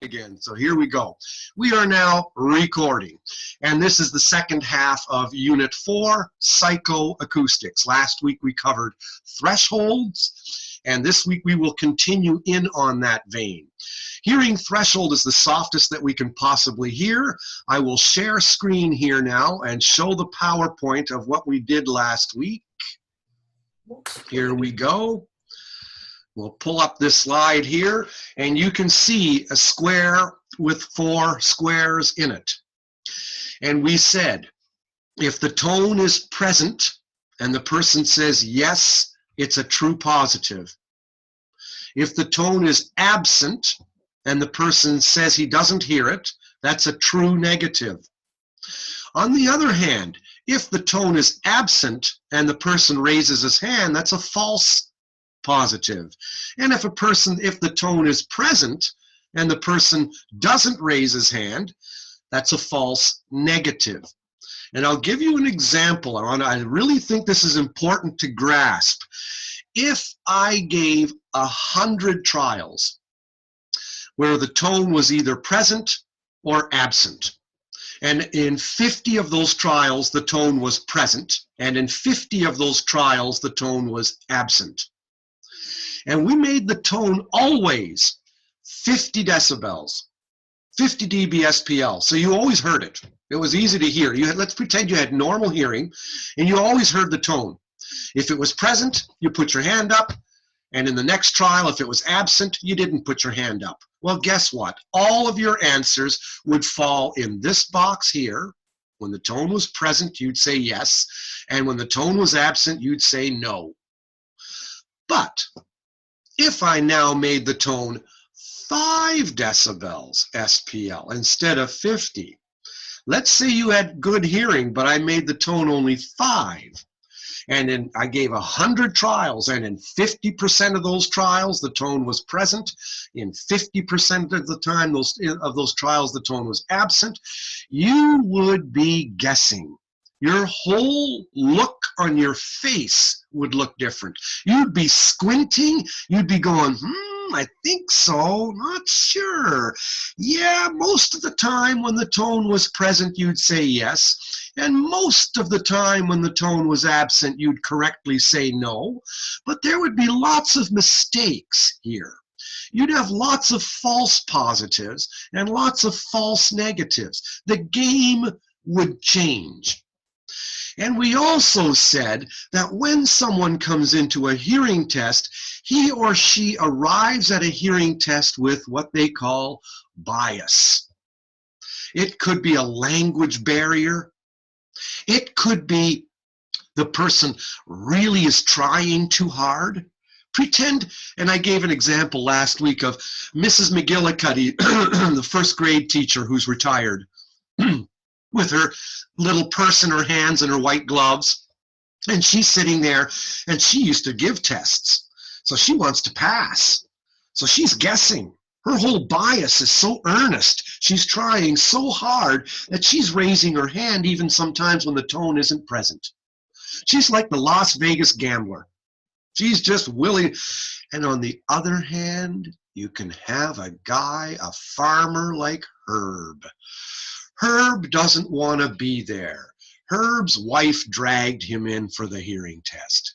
Again. So here we go. We are now recording. And this is the second half of Unit 4, Psychoacoustics. Last week we covered thresholds, and this week we will continue in on that vein. Hearing threshold is the softest that we can possibly hear. I will share screen here now and show the PowerPoint of what we did last week. Here we go. We'll pull up this slide here, and you can see a square with 4 squares in it. And we said, if the tone is present and the person says yes, it's a true positive. If the tone is absent and the person says he doesn't hear it, that's a true negative. On the other hand, if the tone is absent and the person raises his hand, that's a false positive. And if the tone is present and the person doesn't raise his hand, that's a false negative. And I'll give you an example. I really think this is important to grasp. If I gave 100 trials where the tone was either present or absent, and in 50 of those trials the tone was present, and in 50 of those trials the tone was absent, and we made the tone always 50 decibels, 50 dB SPL, so you always heard it. It was easy to hear. Let's pretend you had normal hearing, and you always heard the tone. If it was present, you put your hand up, and in the next trial, if it was absent, you didn't put your hand up. Well, guess what? All of your answers would fall in this box here. When the tone was present, you'd say yes, and when the tone was absent, you'd say no. But if I now made the tone 5 decibels SPL instead of 50, let's say you had good hearing, but I made the tone only 5, and then I gave 100 trials, and in 50% of those trials the tone was present, in 50% of the time of those trials the tone was absent, you would be guessing. Your whole look on your face would look different. You'd be squinting, you'd be going, I think so, not sure. Yeah, most of the time when the tone was present, you'd say yes. And most of the time when the tone was absent, you'd correctly say no. But there would be lots of mistakes here. You'd have lots of false positives and lots of false negatives. The game would change. And we also said that when someone comes into a hearing test, he or she arrives at a hearing test with what they call bias. It could be a language barrier. It could be the person really is trying too hard. Pretend, and I gave an example last week of Mrs. McGillicuddy, the first grade teacher who's retired, with her little purse in her hands and her white gloves, and she's sitting there, and she used to give tests, so she wants to pass, so she's guessing. Her whole bias is so earnest, she's trying so hard that she's raising her hand even sometimes when the tone isn't present. She's like the Las Vegas gambler. She's just willing. And on the other hand, you can have a guy, a farmer like Herb. Herb doesn't want to be there. Herb's wife dragged him in for the hearing test.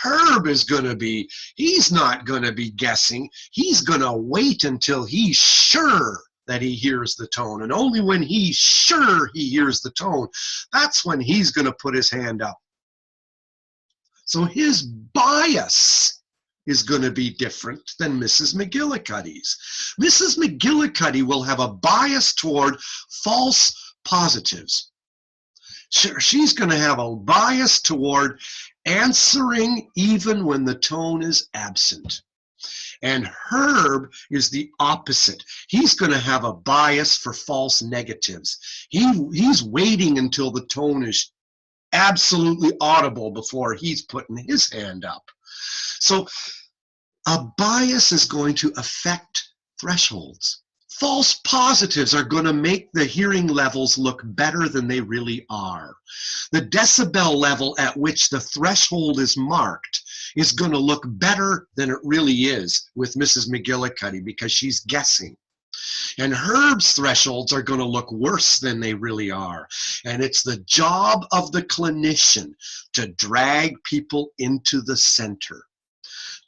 Herb is going to be, he's not going to be guessing. He's going to wait until he's sure that he hears the tone. And only when he's sure he hears the tone, that's when he's going to put his hand up. So his bias is going to be different than Mrs. McGillicuddy's. Mrs. McGillicuddy will have a bias toward false positives. She's going to have a bias toward answering even when the tone is absent. And Herb is the opposite. He's going to have a bias for false negatives. He's waiting until the tone is absolutely audible before he's putting his hand up. So a bias is going to affect thresholds. False positives are going to make the hearing levels look better than they really are. The decibel level at which the threshold is marked is going to look better than it really is with Mrs. McGillicuddy because she's guessing. And Herb's thresholds are going to look worse than they really are. And it's the job of the clinician to drag people into the center,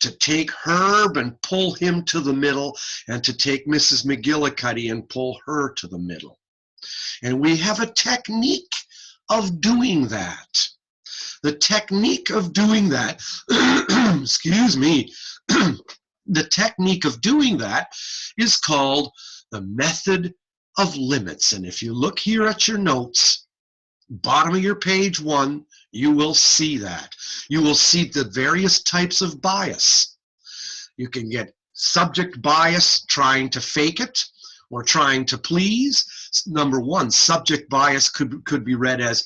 to take Herb and pull him to the middle, and to take Mrs. McGillicuddy and pull her to the middle. And we have a technique of doing that. The technique of doing that, excuse me, the technique of doing that is called the method of limits. And if you look here at your notes, bottom of your page 1, you will see that. You will see the various types of bias. You can get subject bias, trying to fake it or trying to please. Number 1, subject bias could be read as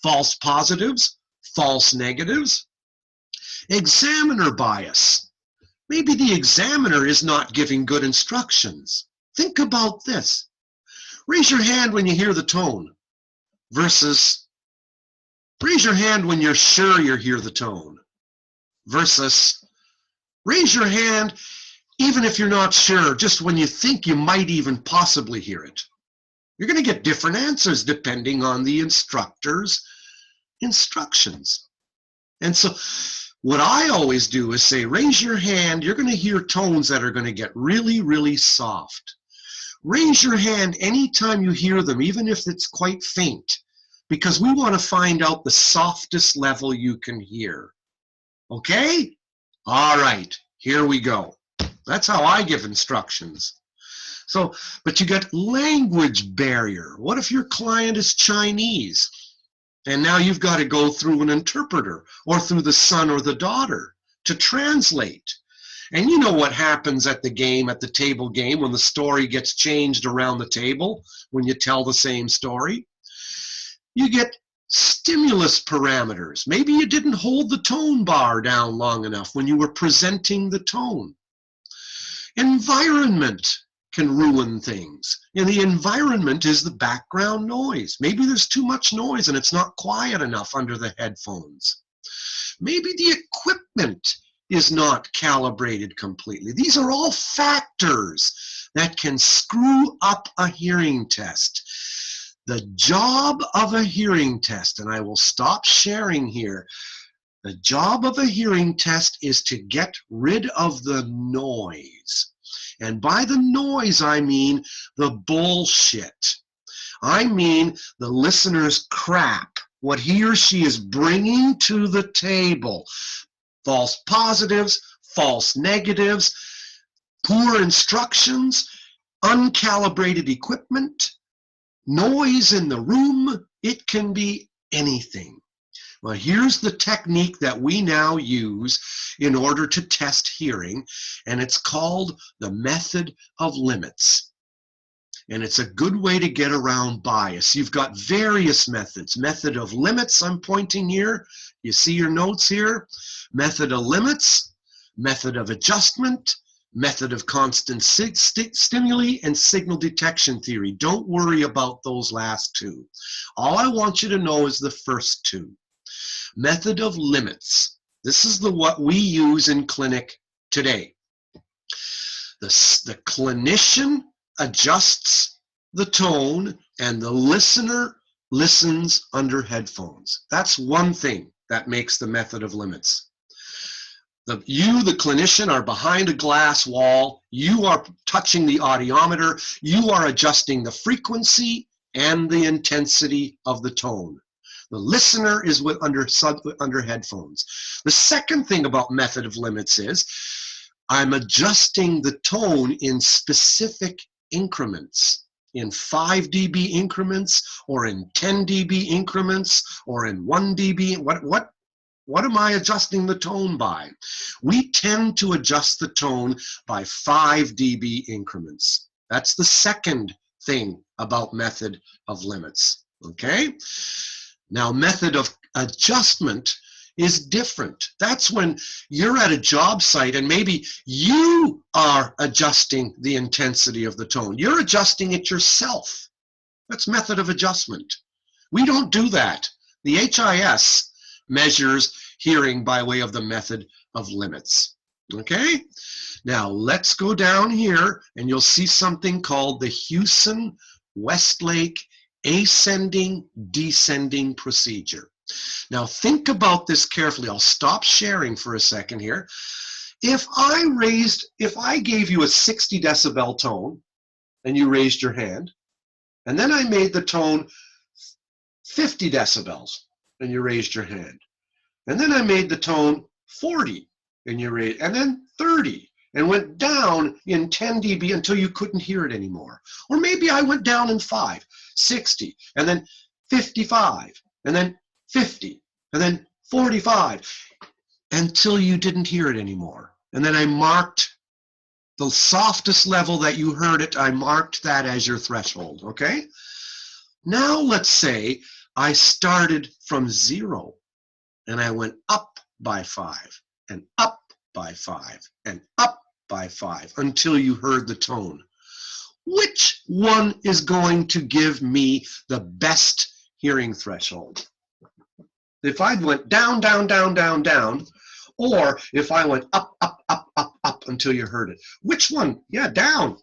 false positives, false negatives. Examiner bias. Maybe the examiner is not giving good instructions. Think about this. Raise your hand when you hear the tone versus raise your hand when you're sure you hear the tone versus raise your hand even if you're not sure, just when you think you might even possibly hear it. You're going to get different answers depending on the instructor's instructions. And so what I always do is say, raise your hand. You're going to hear tones that are going to get really, really soft. Raise your hand anytime you hear them, even if it's quite faint, because we want to find out the softest level you can hear. Okay? All right, here we go. That's how I give instructions. So, but you got language barrier. What if your client is Chinese? And now you've got to go through an interpreter or through the son or the daughter to translate. And you know what happens at the game, at the table game, when the story gets changed around the table, when you tell the same story? You get stimulus parameters. Maybe you didn't hold the tone bar down long enough when you were presenting the tone. Environment can ruin things. And the environment is the background noise. Maybe there's too much noise and it's not quiet enough under the headphones. Maybe the equipment is not calibrated completely. These are all factors that can screw up a hearing test. The job of a hearing test, and I will stop sharing here, the job of a hearing test is to get rid of the noise. And by the noise, I mean the bullshit. I mean the listener's crap, what he or she is bringing to the table. False positives, false negatives, poor instructions, uncalibrated equipment, noise in the room. It can be anything. Well, here's the technique that we now use in order to test hearing, and it's called the method of limits. And it's a good way to get around bias. You've got various methods. Method of limits, I'm pointing here. You see your notes here. Method of limits, method of adjustment, method of constant stimuli, and signal detection theory. Don't worry about those last two. All I want you to know is the first two. Method of limits. This is what we use in clinic today. The clinician adjusts the tone and the listener listens under headphones. That's one thing that makes the method of limits. You, the clinician, are behind a glass wall. You are touching the audiometer. You are adjusting the frequency and the intensity of the tone. The listener is under headphones. The second thing about method of limits is I'm adjusting the tone in specific increments, in 5 dB increments, or in 10 dB increments, or in 1 dB. What am I adjusting the tone by? We tend to adjust the tone by 5 dB increments. That's the second thing about method of limits, okay? Now, method of adjustment is different. That's when you're at a job site and maybe you are adjusting the intensity of the tone. You're adjusting it yourself. That's method of adjustment. We don't do that. The HIS measures hearing by way of the method of limits. Okay? Now let's go down here and you'll see something called the Hewson-Westlake ascending descending procedure. Now think about this carefully. I'll stop sharing for a second here. If I gave you a 60 decibel tone and you raised your hand, and then I made the tone 50 decibels and you raised your hand, and then I made the tone 40 and you raised, and then 30, and went down in 10 dB until you couldn't hear it anymore. Or maybe I went down in 5, 60, and then 55, and then 50, and then 45, until you didn't hear it anymore. And then I marked the softest level that you heard it, I marked that as your threshold, okay? Now let's say I started from 0 and I went up by 5 and up by 5 and up by 5 until you heard the tone. Which one is going to give me the best hearing threshold? If I went down, down, down, down, down, or if I went up, up, up, up, up until you heard it. Which one? Yeah, down.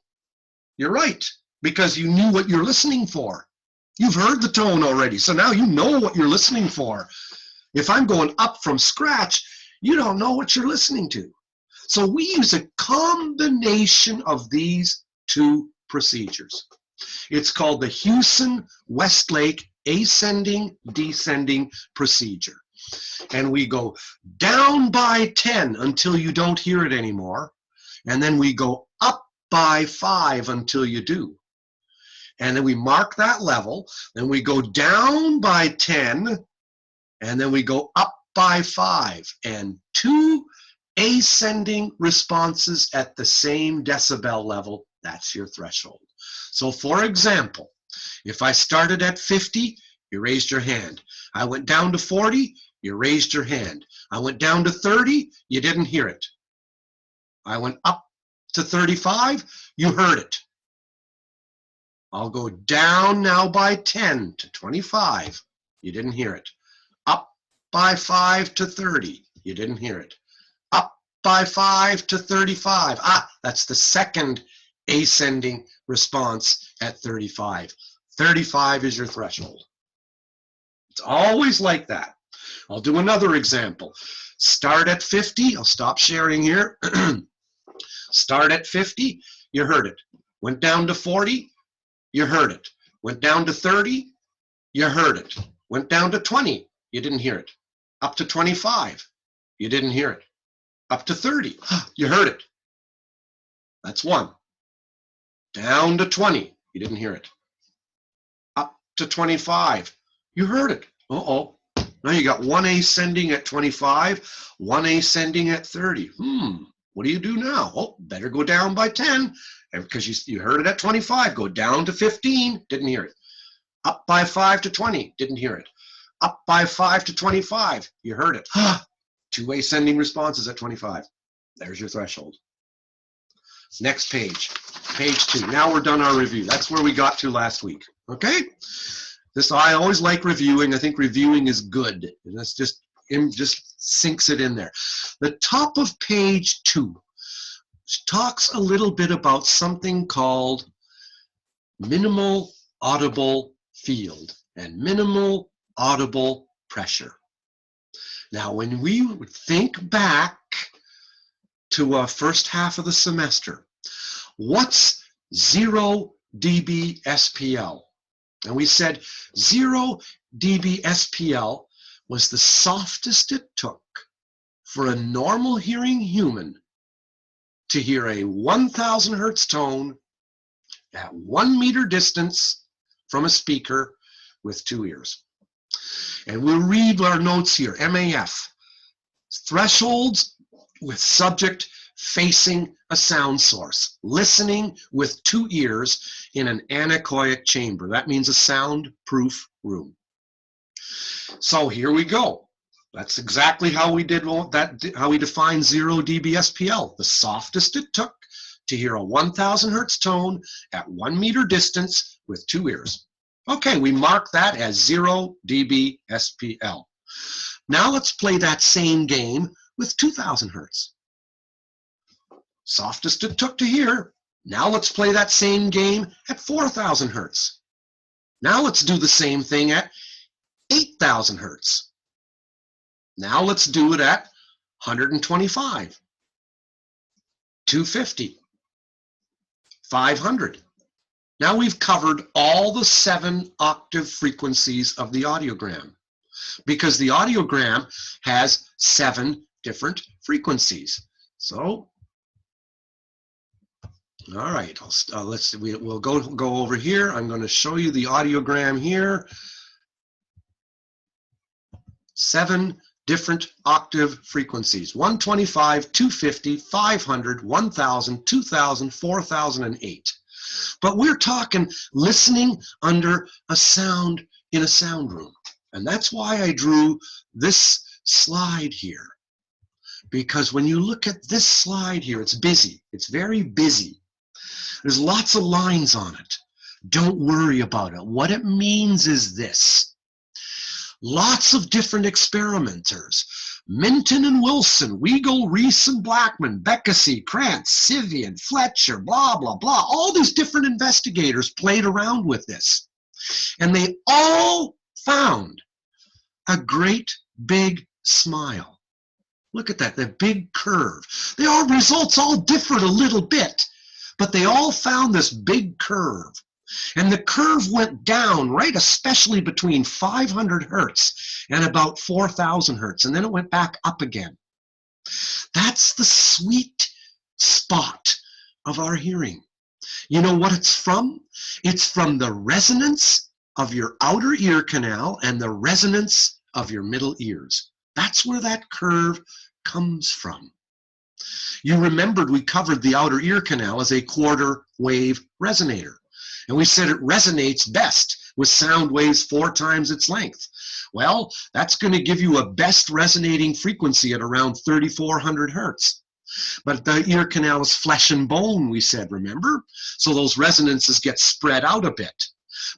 You're right, because you knew what you're listening for. You've heard the tone already, so now you know what you're listening for. If I'm going up from scratch, you don't know what you're listening to. So we use a combination of these two procedures. It's called the Hewson-Westlake ascending descending procedure. And we go down by 10 until you don't hear it anymore. And then we go up by 5 until you do. And then we mark that level. Then we go down by 10. And then we go up by 5. And 2 ascending responses at the same decibel level. That's your threshold. So for example, if I started at 50, you raised your hand. I went down to 40, you raised your hand. I went down to 30, you didn't hear it. I went up to 35, you heard it. I'll go down now by 10 to 25, you didn't hear it. Up by 5 to 30, you didn't hear it. Up by 5 to 35, that's the second ascending response at 35. 35 is your threshold. It's always like that. I'll do another example. Start at 50. I'll stop sharing here. Start at 50. You heard it. Went down to 40. You heard it. Went down to 30. You heard it. Went down to 20. You didn't hear it. Up to 25. You didn't hear it. Up to 30. You heard it. That's 1. Down to 20. You didn't hear it. Up to 25. You heard it. Uh-oh. Now you got 1 ascending at 25, 1 ascending at 30. What do you do now? Oh, better go down by 10, because you heard it at 25. Go down to 15, didn't hear it. Up by 5 to 20, didn't hear it. Up by 5 to 25, you heard it. 2 ascending responses at 25. There's your threshold. Next page, page 2. Now we're done our review. That's where we got to last week, okay? I always like reviewing. I think reviewing is good. And that's just sinks it in there. The top of page 2 talks a little bit about something called minimal audible field and minimal audible pressure. Now, when we think back to first half of the semester, what's 0 dB SPL? And we said 0 dB SPL was the softest it took for a normal hearing human to hear a 1,000 hertz tone at 1 meter distance from a speaker with 2 ears. And we'll read our notes here. MAF, thresholds with subject facing a sound source, listening with 2 ears in an anechoic chamber. That means a soundproof room. So here we go. That's exactly how we did that. How we defined 0 dB SPL, the softest it took to hear a 1,000 hertz tone at 1 meter distance with 2 ears. Okay, we mark that as 0 dB SPL. Now let's play that same game with 2,000 hertz. Softest it took to hear. Now let's play that same game at 4,000 hertz. Now let's do the same thing at 8,000 hertz. Now let's do it at 125, 250, 500. Now we've covered all the 7 octave frequencies of the audiogram, because the audiogram has 7 different frequencies. So, all right, we'll go over here. I'm going to show you the audiogram here. 7 different octave frequencies: 125, 250, 500, 1,000, 2,000, 4,000, and 8. But we're talking listening under a sound in a sound room. And that's why I drew this slide here. Because when you look at this slide here, it's busy. It's very busy. There's lots of lines on it. Don't worry about it. What it means is this. Lots of different experimenters. Minton and Wilson, Weigel, Rees and Blackman, Bekasi, Krantz, Sivian, Fletcher, blah, blah, blah. All these different investigators played around with this. And they all found a great big smile. Look at that, the big curve. The results all differed a little bit, but they all found this big curve. And the curve went down, right, especially between 500 hertz and about 4,000 hertz, and then it went back up again. That's the sweet spot of our hearing. You know what it's from? It's from the resonance of your outer ear canal and the resonance of your middle ears. That's where that curve comes from. You remembered we covered the outer ear canal as a quarter wave resonator. And we said it resonates best with sound waves 4 times its length. Well, that's going to give you a best resonating frequency at around 3,400 hertz. But the ear canal is flesh and bone, we said, remember? So those resonances get spread out a bit.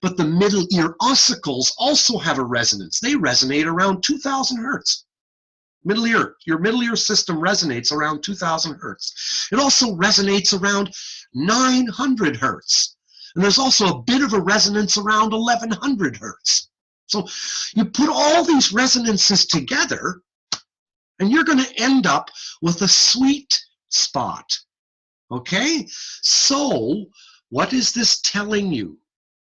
But the middle ear ossicles also have a resonance. They resonate around 2,000 hertz. Middle ear, your middle ear system resonates around 2,000 hertz. It also resonates around 900 hertz. And there's also a bit of a resonance around 1,100 hertz. So you put all these resonances together, and you're going to end up with a sweet spot. Okay? So what is this telling you?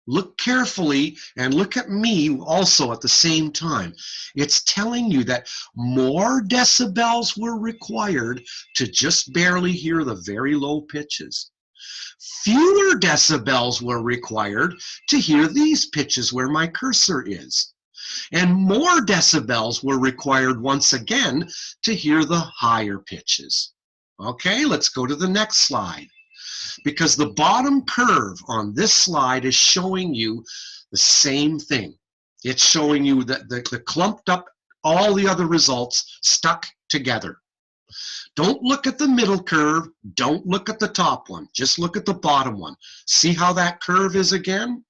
Look carefully and look at me also at the same time. It's telling you that more decibels were required to just barely hear the very low pitches. Fewer decibels were required to hear these pitches where my cursor is. And more decibels were required once again to hear the higher pitches. Okay, let's go to the next slide. Because the bottom curve on this slide is showing you the same thing. It's showing you that the clumped up, all the other results stuck together. Don't look at the middle curve. Don't look at the top one. Just look at the bottom one. See how that curve is again?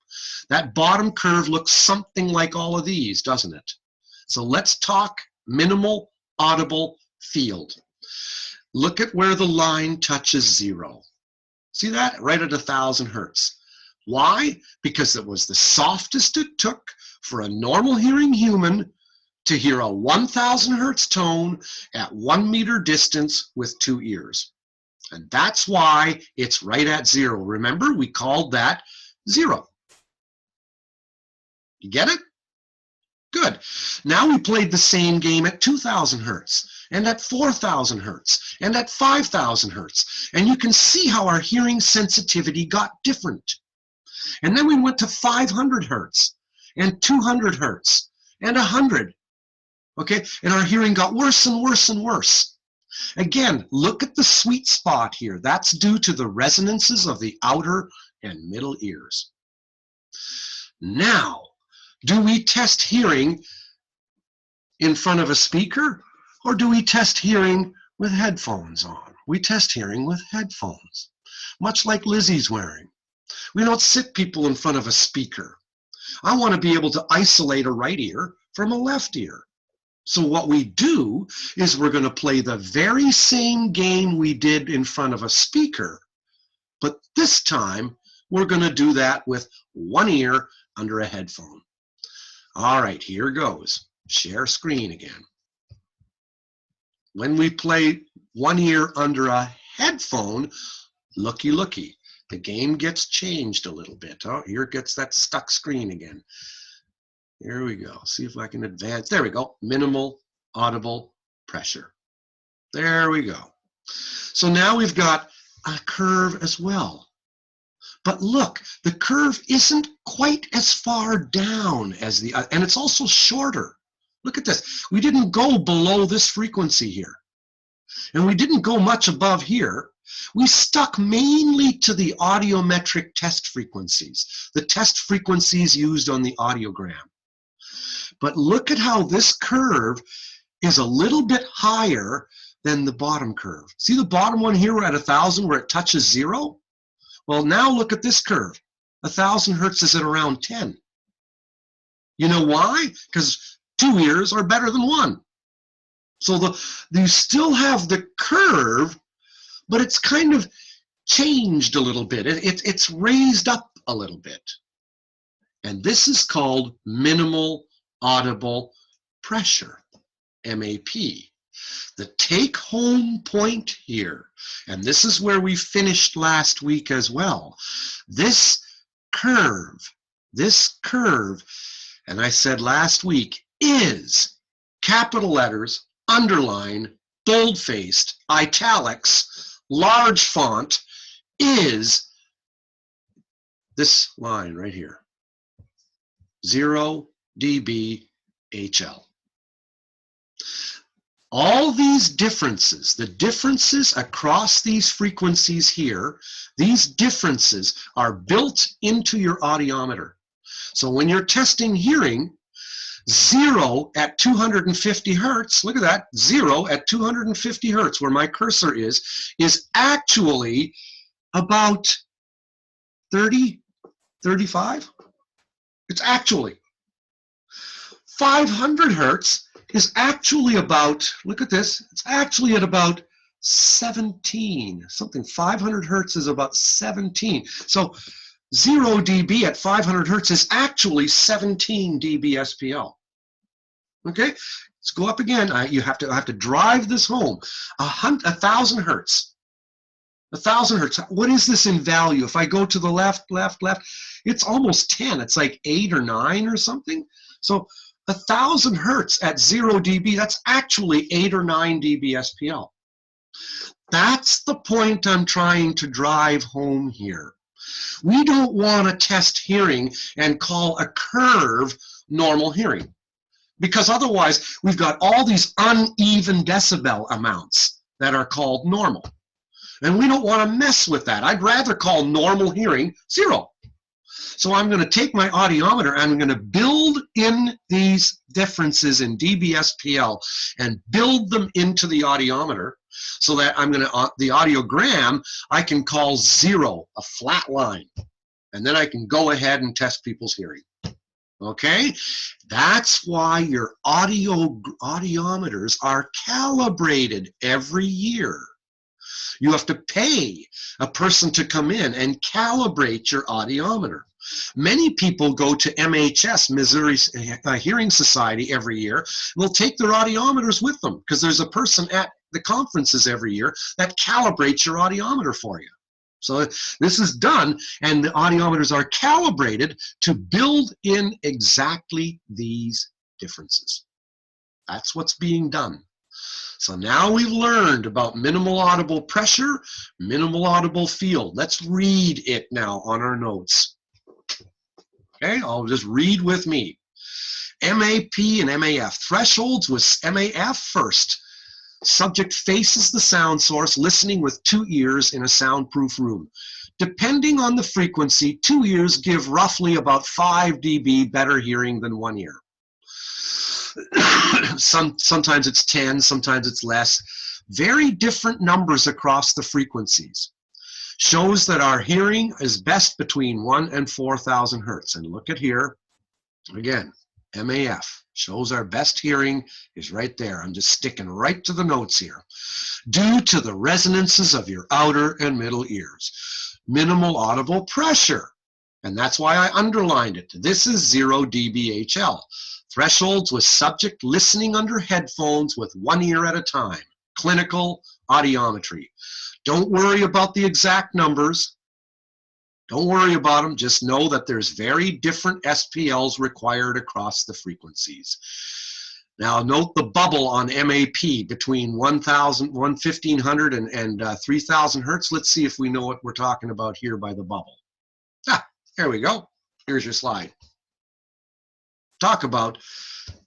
That bottom curve looks something like all of these, doesn't it? So let's talk minimal audible field. Look at where the line touches 0. See that? Right at 1,000 hertz. Why? Because it was the softest it took for a normal hearing human to hear a 1,000 hertz tone at 1 meter distance with 2 ears. And that's why it's right at 0. Remember, we called that 0. You get it? Good. Now we played the same game at 2,000 hertz and at 4,000 hertz and at 5,000 hertz. And you can see how our hearing sensitivity got different. And then we went to 500 hertz and 200 hertz and 100. Okay, and our hearing got worse and worse and worse. Again, look at the sweet spot here. That's due to the resonances of the outer and middle ears. Now, do we test hearing in front of a speaker, or do we test hearing with headphones on? We test hearing with headphones, much like Lizzie's wearing. We don't sit people in front of a speaker. I want to be able to isolate a right ear from a left ear. So what we do is we're going to play the very same game we did in front of a speaker, but this time we're going to do that with one ear under a headphone. All right, here goes. Share screen again. When we play one ear under a headphone, looky, looky. The game gets changed a little bit. Oh, here gets that stuck screen again. Here we go. See if I can advance. There we go. Minimal audible pressure. There we go. So now we've got a curve as well. But look, the curve isn't quite as far down as the other, and it's also shorter. Look at this. We didn't go below this frequency here. And we didn't go much above here. We stuck mainly to the audiometric test frequencies, the test frequencies used on the audiogram. But look at how this curve is a little bit higher than the bottom curve. See the bottom one here, we're at 1,000 where it touches 0? Well, now look at this curve. 1,000 hertz is at around 10. You know why? Because 2 ears are better than 1. So you still have the curve, but it's kind of changed a little bit. It's raised up a little bit. And this is called minimal audible pressure, MAP. The take-home point here, and this is where we finished last week as well, this curve, and I said last week, is capital letters, underline, bold-faced, italics, large font, is this line right here, 0 dB HL. All these differences, the differences across these frequencies here, these differences are built into your audiometer. So when you're testing hearing, 0 at 250 hertz, look at that, 0 at 250 hertz, where my cursor is actually about 30, 35. It's actually 500 hertz is actually about, look at this, it's actually at about 17, something. 500 hertz is about 17. So 0 dB at 500 hertz is actually 17 dB SPL. Okay, let's go up again. You have to drive this home. 1,000 hertz. 1,000 hertz. What is this in value? If I go to the left, it's almost 10. It's like 8 or 9 or something. So 1,000 hertz at 0 dB, that's actually 8 or 9 dB SPL. That's the point I'm trying to drive home here. We don't want to test hearing and call a curve normal hearing, because otherwise we've got all these uneven decibel amounts that are called normal. And we don't want to mess with that. I'd rather call normal hearing 0. So I'm going to take my audiometer and I'm going to build in these differences in dBSPL and build them into the audiometer so that I'm going to, the audiogram, I can call 0, a flat line. And then I can go ahead and test people's hearing. Okay? That's why your audiometers are calibrated every year. You have to pay a person to come in and calibrate your audiometer. Many people go to MHS, Missouri Hearing Society, every year. They'll take their audiometers with them because there's a person at the conferences every year that calibrates your audiometer for you. So this is done, and the audiometers are calibrated to build in exactly these differences. That's what's being done. So now we've learned about minimal audible pressure, minimal audible field. Let's read it now on our notes. Okay, I'll just read with me. MAP and MAF. Thresholds with MAF first. Subject faces the sound source, listening with 2 ears in a soundproof room. Depending on the frequency, 2 ears give roughly about 5 dB better hearing than 1 ear. Sometimes it's 10, sometimes it's less. Very different numbers across the frequencies. Shows that our hearing is best between 1 and 4,000 hertz. And look at here, again, MAF. Shows our best hearing is right there. I'm just sticking right to the notes here. Due to the resonances of your outer and middle ears. Minimal audible pressure. And that's why I underlined it. This is 0 dBHL. Thresholds with subject listening under headphones with one ear at a time. Clinical audiometry. Don't worry about the exact numbers. Don't worry about them. Just know that there's very different SPLs required across the frequencies. Now note the bubble on MAP between 1500 and 3000 hertz. Let's see if we know what we're talking about here by the bubble. Ah, there we go. Here's your slide. Talk about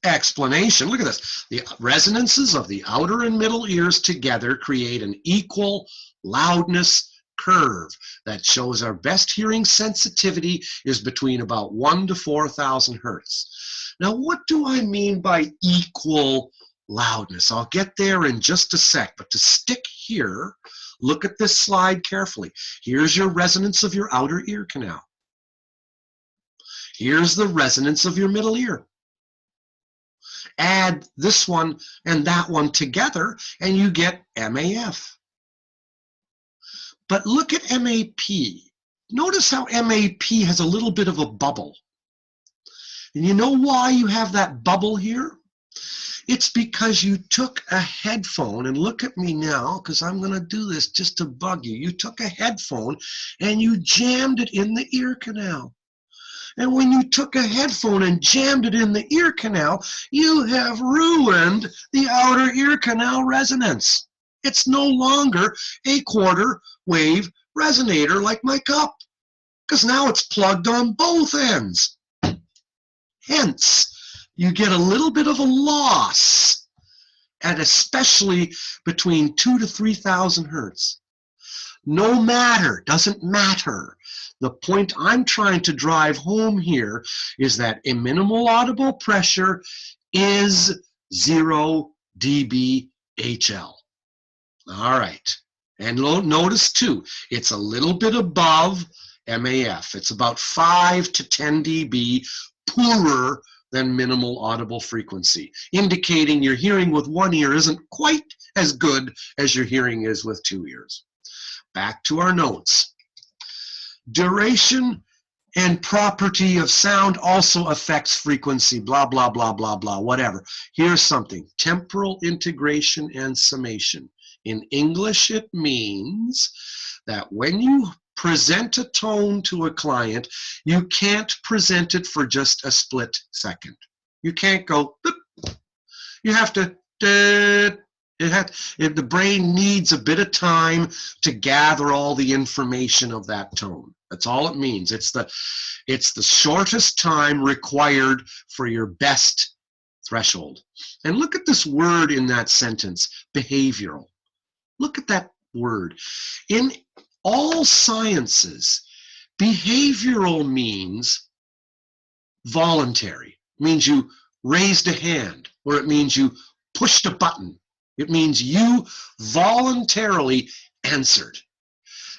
explanation. Look at this. The resonances of the outer and middle ears together create an equal loudness curve that shows our best hearing sensitivity is between about 1 to 4000 hertz. Now, what do I mean by equal loudness? I'll get there in just a sec, but to stick here, look at this slide carefully. Here's your resonance of your outer ear canal. Here's the resonance of your middle ear. Add this one and that one together, and you get MAF. But look at MAP. Notice how MAP has a little bit of a bubble. And you know why you have that bubble here? It's because you took a headphone, and look at me now, because I'm going to do this just to bug you. You took a headphone and you jammed it in the ear canal. And when you took a headphone and jammed it in the ear canal, you have ruined the outer ear canal resonance. It's no longer a quarter wave resonator like my cup, because now it's plugged on both ends. Hence, you get a little bit of a loss, and especially between 2 to 3000 hertz. No matter, doesn't matter. The point I'm trying to drive home here is that a minimal audible pressure is 0 dBHL. All right, and notice too, it's a little bit above MAF. It's about 5 to 10 dB poorer than minimal audible frequency, indicating your hearing with one ear isn't quite as good as your hearing is with two ears. Back to our notes. Duration and property of sound also affects frequency, blah, blah, blah, blah, blah, whatever. Here's something, temporal integration and summation. In English, it means that when you present a tone to a client, you can't present it for just a split second. You can't go, boop. You have to, the brain needs a bit of time to gather all the information of that tone. That's all it means. It's the shortest time required for your best threshold. And look at this word in that sentence, behavioral. Look at that word. In all sciences, behavioral means voluntary. It means you raised a hand, or it means you pushed a button. It means you voluntarily answered.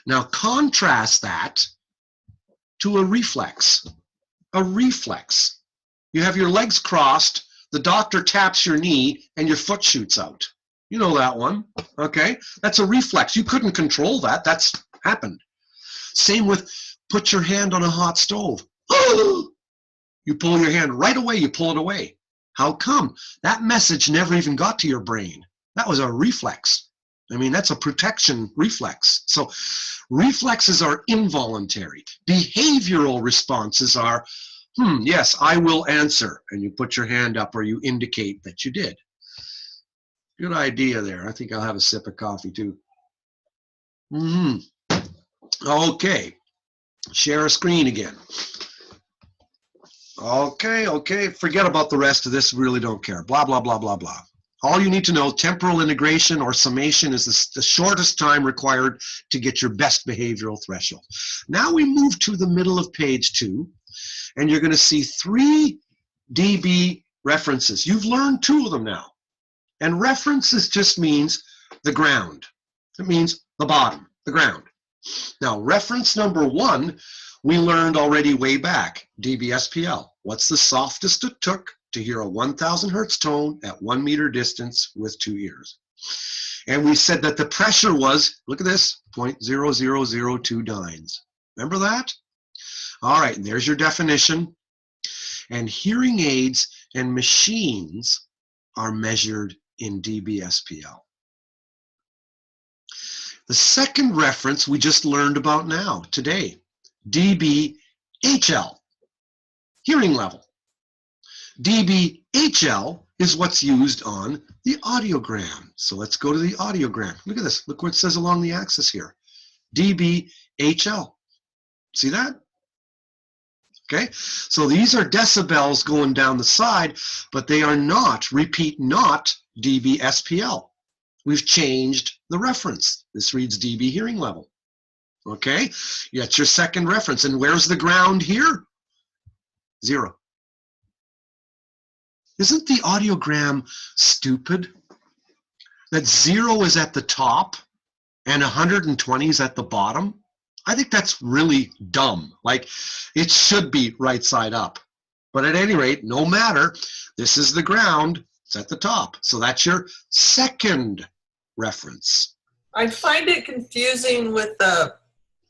Now contrast that to a reflex. A reflex. You have your legs crossed, the doctor taps your knee, and your foot shoots out. You know that one, okay? That's a reflex. You couldn't control that. That's happened. Same with put your hand on a hot stove. You pull your hand right away, you pull it away. How come? That message never even got to your brain. That was a reflex. I mean, that's a protection reflex. So reflexes are involuntary. Behavioral responses are, yes, I will answer. And you put your hand up or you indicate that you did. Good idea there. I think I'll have a sip of coffee too. Okay. Share a screen again. Okay. Forget about the rest of this. Really don't care. Blah, blah, blah, blah, blah. All you need to know, temporal integration or summation is the shortest time required to get your best behavioral threshold. Now we move to the middle of page 2, and you're going to see 3 dB references. You've learned 2 of them now. And references just means the ground. It means the bottom, the ground. Now, reference number 1, we learned already way back, dBSPL. What's the softest it took to hear a 1,000 hertz tone at 1 meter distance with 2 ears. And we said that the pressure was, look at this, 0.0002 dynes. Remember that? All right, and there's your definition. And hearing aids and machines are measured in dBSPL. The second reference we just learned about now, today, dBHL, hearing level. dBHL is what's used on the audiogram. So let's go to the audiogram. Look at this. Look what it says along the axis here. dBHL. See that? Okay, so these are decibels going down the side, but they are not, repeat, not dBSPL. We've changed the reference. This reads dB hearing level. Okay, that's your second reference. And where's the ground here? 0. Isn't the audiogram stupid? That 0 is at the top and 120 is at the bottom? I think that's really dumb. Like, it should be right side up. But at any rate, no matter, this is the ground, it's at the top. So that's your second reference. I find it confusing with the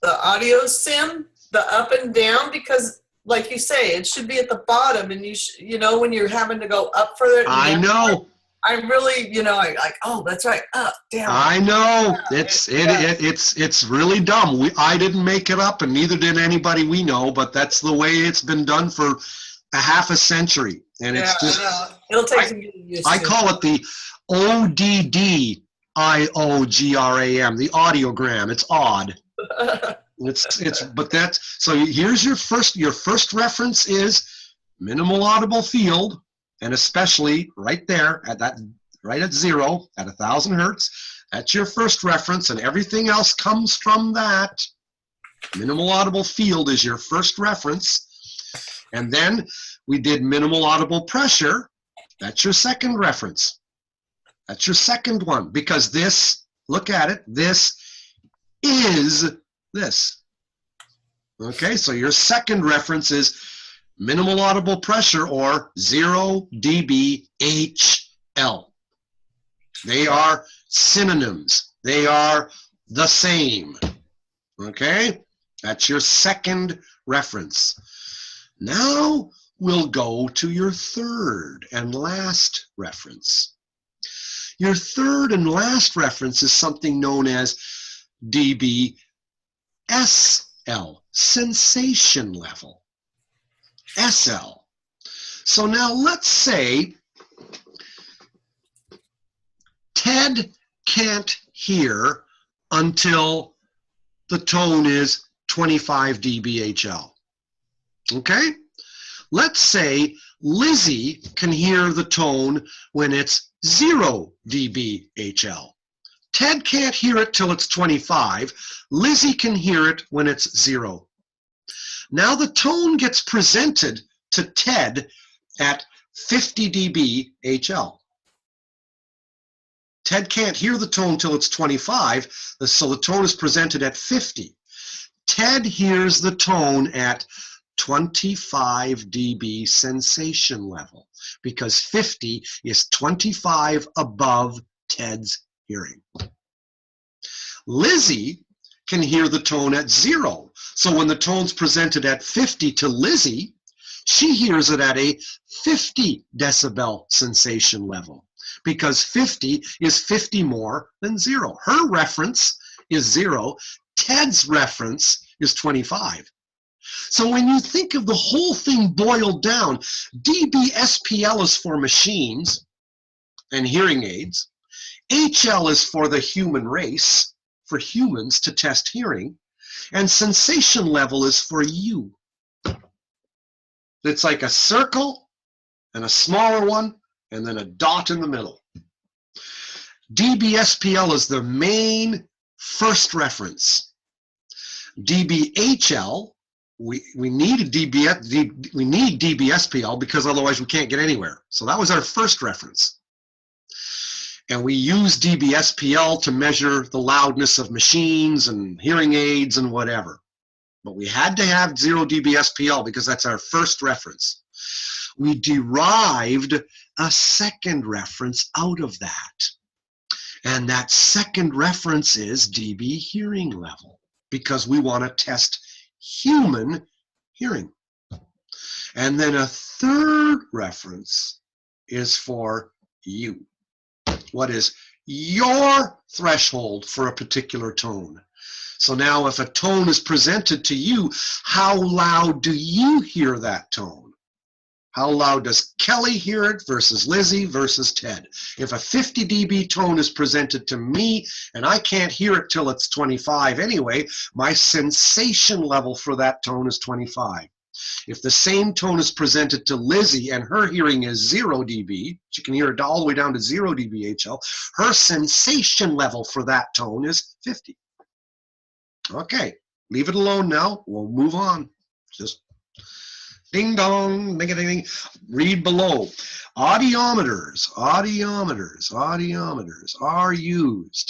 audio sim, the up and down, because like you say, it should be at the bottom, and you know, when you're having to go up further. I know. I really, you know, I like, oh, that's right, up, down. I know. Yeah, it's really dumb. I didn't make it up, and neither did anybody we know, but that's the way it's been done for a half a century. And it's just, it'll take some getting used to. I call it the ODDIOGRAM, the audiogram. It's odd. But that's, so here's your first reference is minimal audible field. And especially right there at that, right at 0 at 1,000 hertz, that's your first reference, and everything else comes from that. Minimal audible field is your first reference. And then we did minimal audible pressure. That's your second reference. That's your second one, because this, look at it, this is this. Okay, so your second reference is minimal audible pressure, or 0 dBHL. They are synonyms. They are the same. Okay? That's your second reference. Now we'll go to your third and last reference. Your third and last reference is something known as dBSL, sensation level. SL. So now let's say Ted can't hear until the tone is 25 dBHL. Okay? Let's say Lizzie can hear the tone when it's 0 dBHL. Ted can't hear it till it's 25. Lizzie can hear it when it's 0. Now the tone gets presented to Ted at 50 dBHL. Ted can't hear the tone till it's 25, so the tone is presented at 50. Ted hears the tone at 25 dB sensation level, because 50 is 25 above Ted's hearing. Lizzie can hear the tone at 0. So when the tone's presented at 50 to Lizzie, she hears it at a 50 decibel sensation level, because 50 is 50 more than 0. Her reference is 0. Ted's reference is 25. So when you think of the whole thing boiled down, dBSPL is for machines and hearing aids. HL is for the human race, for humans to test hearing, and sensation level is for you. It's like a circle and a smaller one and then a dot in the middle. dBSPL is the main first reference. dBHL, we need dBSPL because otherwise we can't get anywhere. So that was our first reference. And we use dBSPL to measure the loudness of machines and hearing aids and whatever. But we had to have 0 dBSPL because that's our first reference. we derived a second reference out of that. And that second reference is dB hearing level, because we want to test human hearing. And then a third reference is for you. What is your threshold for a particular tone? So now if a tone is presented to you, how loud do you hear that tone? How loud does Kelly hear it versus Lizzie versus Ted? If a 50 dB tone is presented to me and I can't hear it till it's 25 anyway, my sensation level for that tone is 25. If the same tone is presented to Lizzie and her hearing is 0 dB, she can hear it all the way down to 0 dB HL, her sensation level for that tone is 50. Okay, leave it alone now. We'll move on. Just ding dong, ding ding ding. Read below. Audiometers are used.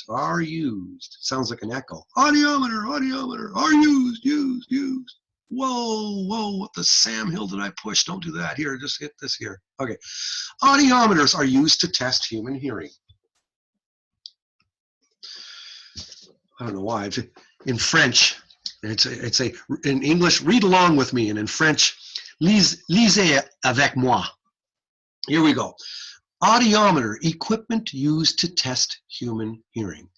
Sounds like an echo. Audiometer, are used. Whoa, what the Sam Hill did I push? Don't do that. Here, just hit this here. Okay. Audiometers are used to test human hearing. I don't know why. In French, in English, read along with me, and in French, lisez avec moi. Here we go. Audiometer, equipment used to test human hearing.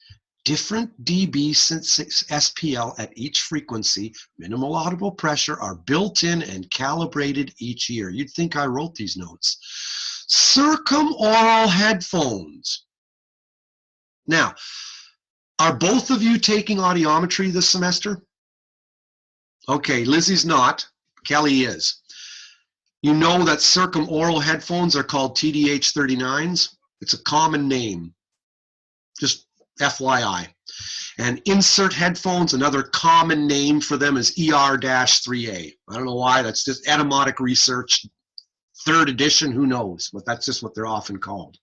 Different dB SPL at each frequency, minimal audible pressure are built in and calibrated each year. You'd think I wrote these notes. Circumaural headphones. Now, are both of you taking audiometry this semester? Okay, Lizzie's not. Kelly is. You know that circumaural headphones are called TDH39s? It's a common name. Just FYI. And insert headphones, another common name for them is ER-3A. I don't know why, that's just etymologic research. 3rd edition, who knows? But that's just what they're often called.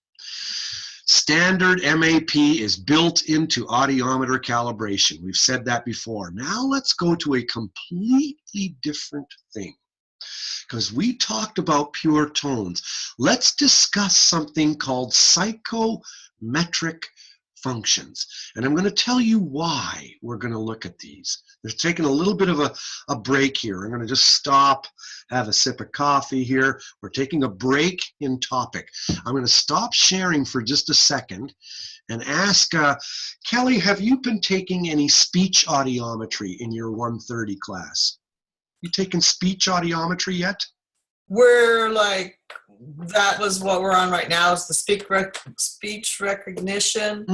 Standard MAP is built into audiometer calibration. We've said that before. Now let's go to a completely different thing, because we talked about pure tones. Let's discuss something called psychometric functions. And I'm going to tell you why we're going to look at these. They're taking a little bit of a break here. I'm going to just stop, have a sip of coffee here. We're taking a break in topic. I'm going to stop sharing for just a second and ask, Kelly, have you been taking any speech audiometry in your 130 class? You taken speech audiometry yet? We're like, that was what we're on right now, is the speech recognition,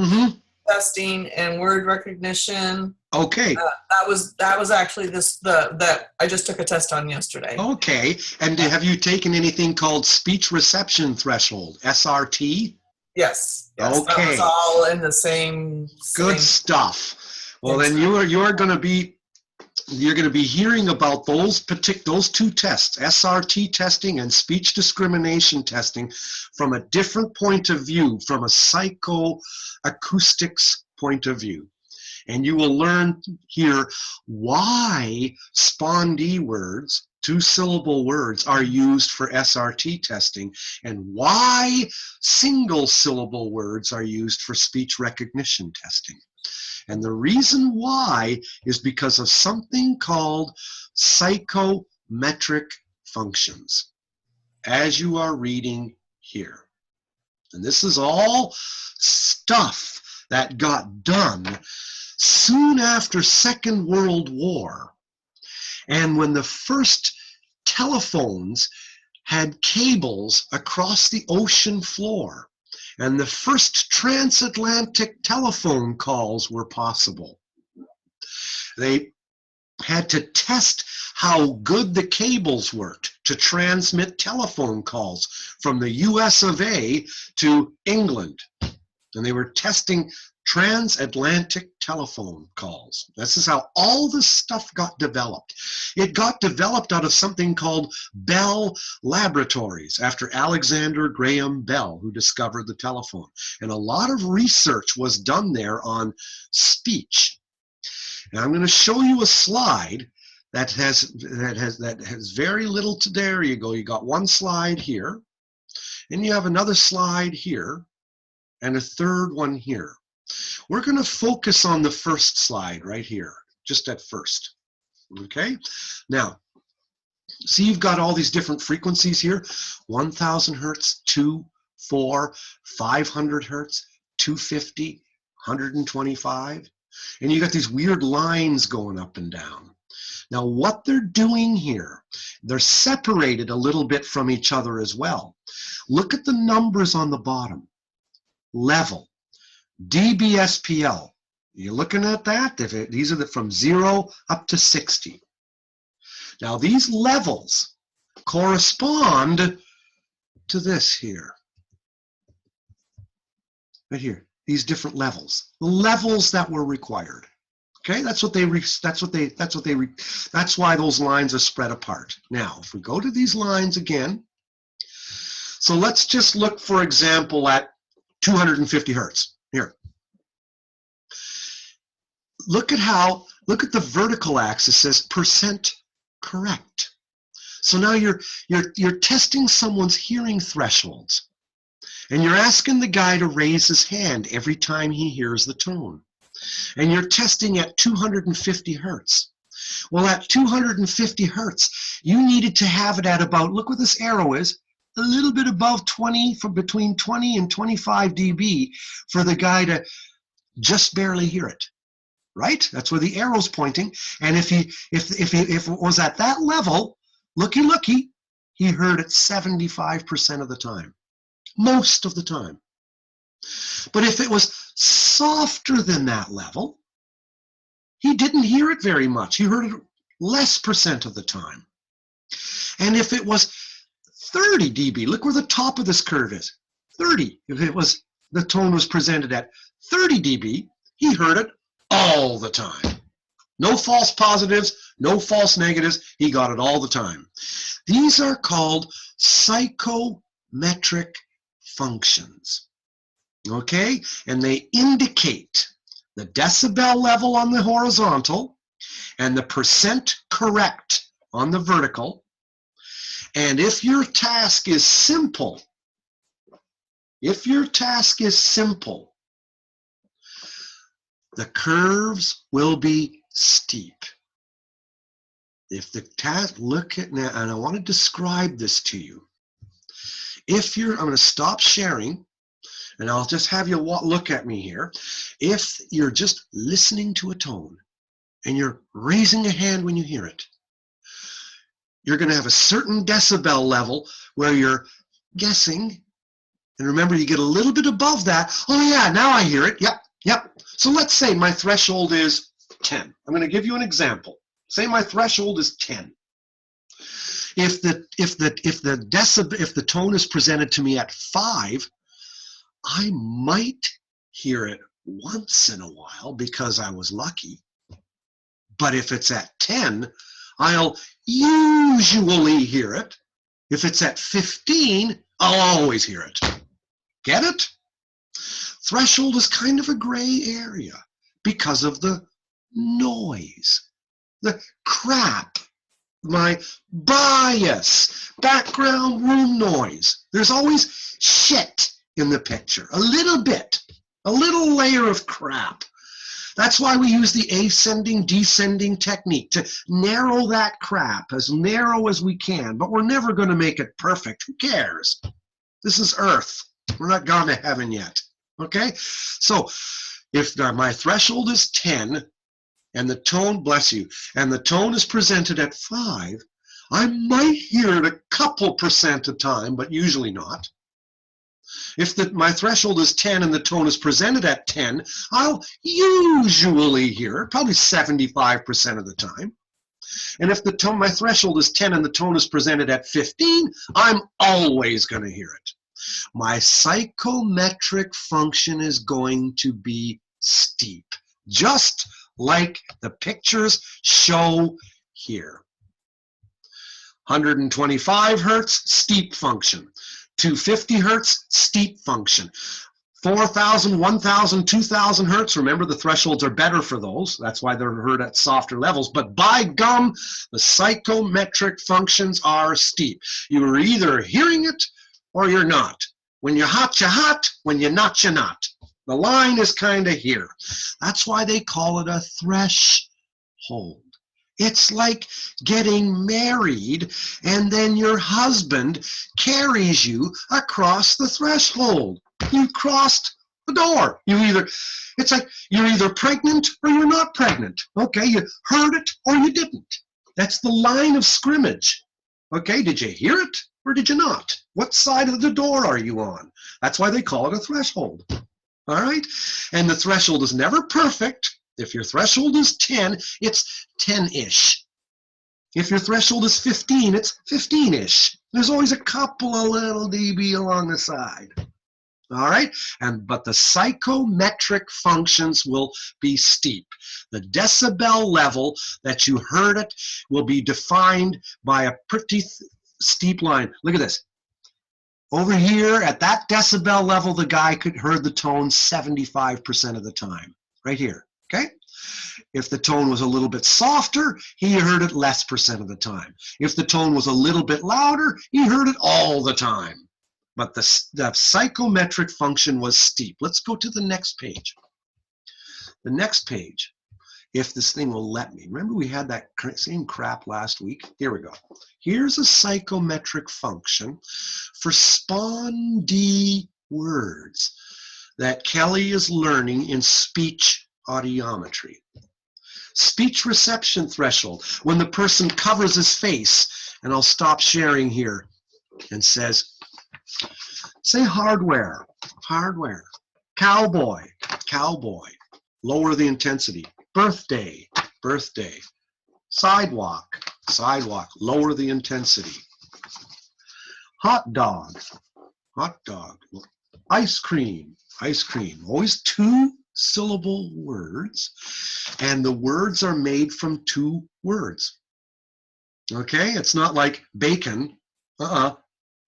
testing, and word recognition. Okay. That was actually that I just took a test on yesterday. Okay. And have you taken anything called speech reception threshold, SRT? Yes. Okay. That was all in the same. Good stuff. Well, then you're going to be hearing about those two tests, SRT testing and speech discrimination testing, from a different point of view, from a psychoacoustics point of view. And you will learn here why spondee words, 2-syllable words, are used for SRT testing, and why single-syllable words are used for speech recognition testing. And the reason why is because of something called psychometric functions, as you are reading here. And this is all stuff that got done soon after Second World War. And when the first telephones had cables across the ocean floor, and the first transatlantic telephone calls were possible, they had to test how good the cables worked to transmit telephone calls from the US of A to England. And they were testing transatlantic telephone calls. This is how all this stuff got developed. It got developed out of something called Bell Laboratories, after Alexander Graham Bell, who discovered the telephone. And a lot of research was done there on speech. And I'm going to show you a slide that has very little to, there you go. You got one slide here, and you have another slide here, and a third one here. We're going to focus on the first slide right here, just at first. Okay? Now, see, you've got all these different frequencies here. 1,000 hertz, 2, 4, 500 hertz, 250, 125. And you got these weird lines going up and down. Now, what they're doing here, they're separated a little bit from each other as well. Look at the numbers on the bottom. Level, dBSPL. You're looking at that? These are from 0 up to 60. Now, these levels correspond to this here. Right here, these different levels. The levels that were required. Okay, that's why those lines are spread apart. Now, if we go to these lines again, so let's just look, for example, at 250 hertz. Here. Look at the vertical axis says percent correct. So now you're testing someone's hearing thresholds, and you're asking the guy to raise his hand every time he hears the tone. And you're testing at 250 hertz. Well, at 250 hertz, you needed to have it at about, look where this arrow is, a little bit above 20, from between 20 and 25 dB for the guy to just barely hear it. Right? That's where the arrow's pointing. And if it was at that level, looky, he heard it 75% of the time. Most of the time. But if it was softer than that level, he didn't hear it very much. He heard it less percent of the time. And if it was 30 dB, look where the top of this curve is. 30. If it was, the tone was presented at 30 dB, he heard it all the time. No false positives, no false negatives. He got it all the time. These are called psychometric functions. Okay? And they indicate the decibel level on the horizontal and the percent correct on the vertical. And if your task is simple, the curves will be steep. If the task, look at now, and I want to describe this to you. I'm going to stop sharing, and I'll just have you look at me here. If you're just listening to a tone, and you're raising a hand when you hear it, you're going to have a certain decibel level where you're guessing. And remember, you get a little bit above that. Oh yeah, now I hear it. Yep. So let's say my threshold is 10. I'm going to give you an example. Say my threshold is 10. If the tone is presented to me at 5, I might hear it once in a while because I was lucky. But if it's at 10, I'll usually hear it. If it's at 15, I'll always hear it. Get it? Threshold is kind of a gray area because of the noise, the crap, my bias, background room noise. There's always shit in the picture, a little bit, a little layer of crap. That's why we use the ascending, descending technique to narrow that crap as narrow as we can, but we're never going to make it perfect. Who cares? This is Earth. We're not gone to heaven yet. Okay? So if my threshold is 10 and the tone, bless you, and the tone is presented at 5, I might hear it a couple percent of time, but usually not. If my threshold is 10 and the tone is presented at 10, I'll usually hear it, probably 75% of the time. And if my threshold is 10 and the tone is presented at 15, I'm always going to hear it. My psychometric function is going to be steep, just like the pictures show here. 125 hertz, steep function. 250 hertz, steep function. 4,000, 1,000, 2,000 hertz. Remember, the thresholds are better for those. That's why they're heard at softer levels. But by gum, the psychometric functions are steep. You are either hearing it or you're not. When you're hot, you're hot. When you're not, you're not. The line is kind of here. That's why they call it a threshold. It's like getting married and then your husband carries you across the threshold. You crossed the door. It's like you're either pregnant or you're not pregnant. Okay, you heard it or you didn't. That's the line of scrimmage. Okay, did you hear it or did you not? What side of the door are you on? That's why they call it a threshold. All right, and the threshold is never perfect. If your threshold is 10, it's 10-ish. If your threshold is 15, it's 15-ish. There's always a couple of little dB along the side. All right, but the psychometric functions will be steep. The decibel level that you heard it will be defined by a pretty steep line. Look at this. Over here at that decibel level, the guy could heard the tone 75% of the time. Right here, okay? If the tone was a little bit softer, he heard it less percent of the time. If the tone was a little bit louder, he heard it all the time. But the psychometric function was steep. Let's go to the next page. The next page, if this thing will let me. Remember we had that same crap last week? Here we go. Here's a psychometric function for spondee words that Kelly is learning in speech audiometry. Speech reception threshold, when the person covers his face, and I'll stop sharing here, and says, say hardware, hardware, cowboy, cowboy, lower the intensity, birthday, birthday, sidewalk, sidewalk, lower the intensity, hot dog, hot dog, ice cream, ice cream, always two-syllable words, and the words are made from two words. Okay, it's not like bacon, that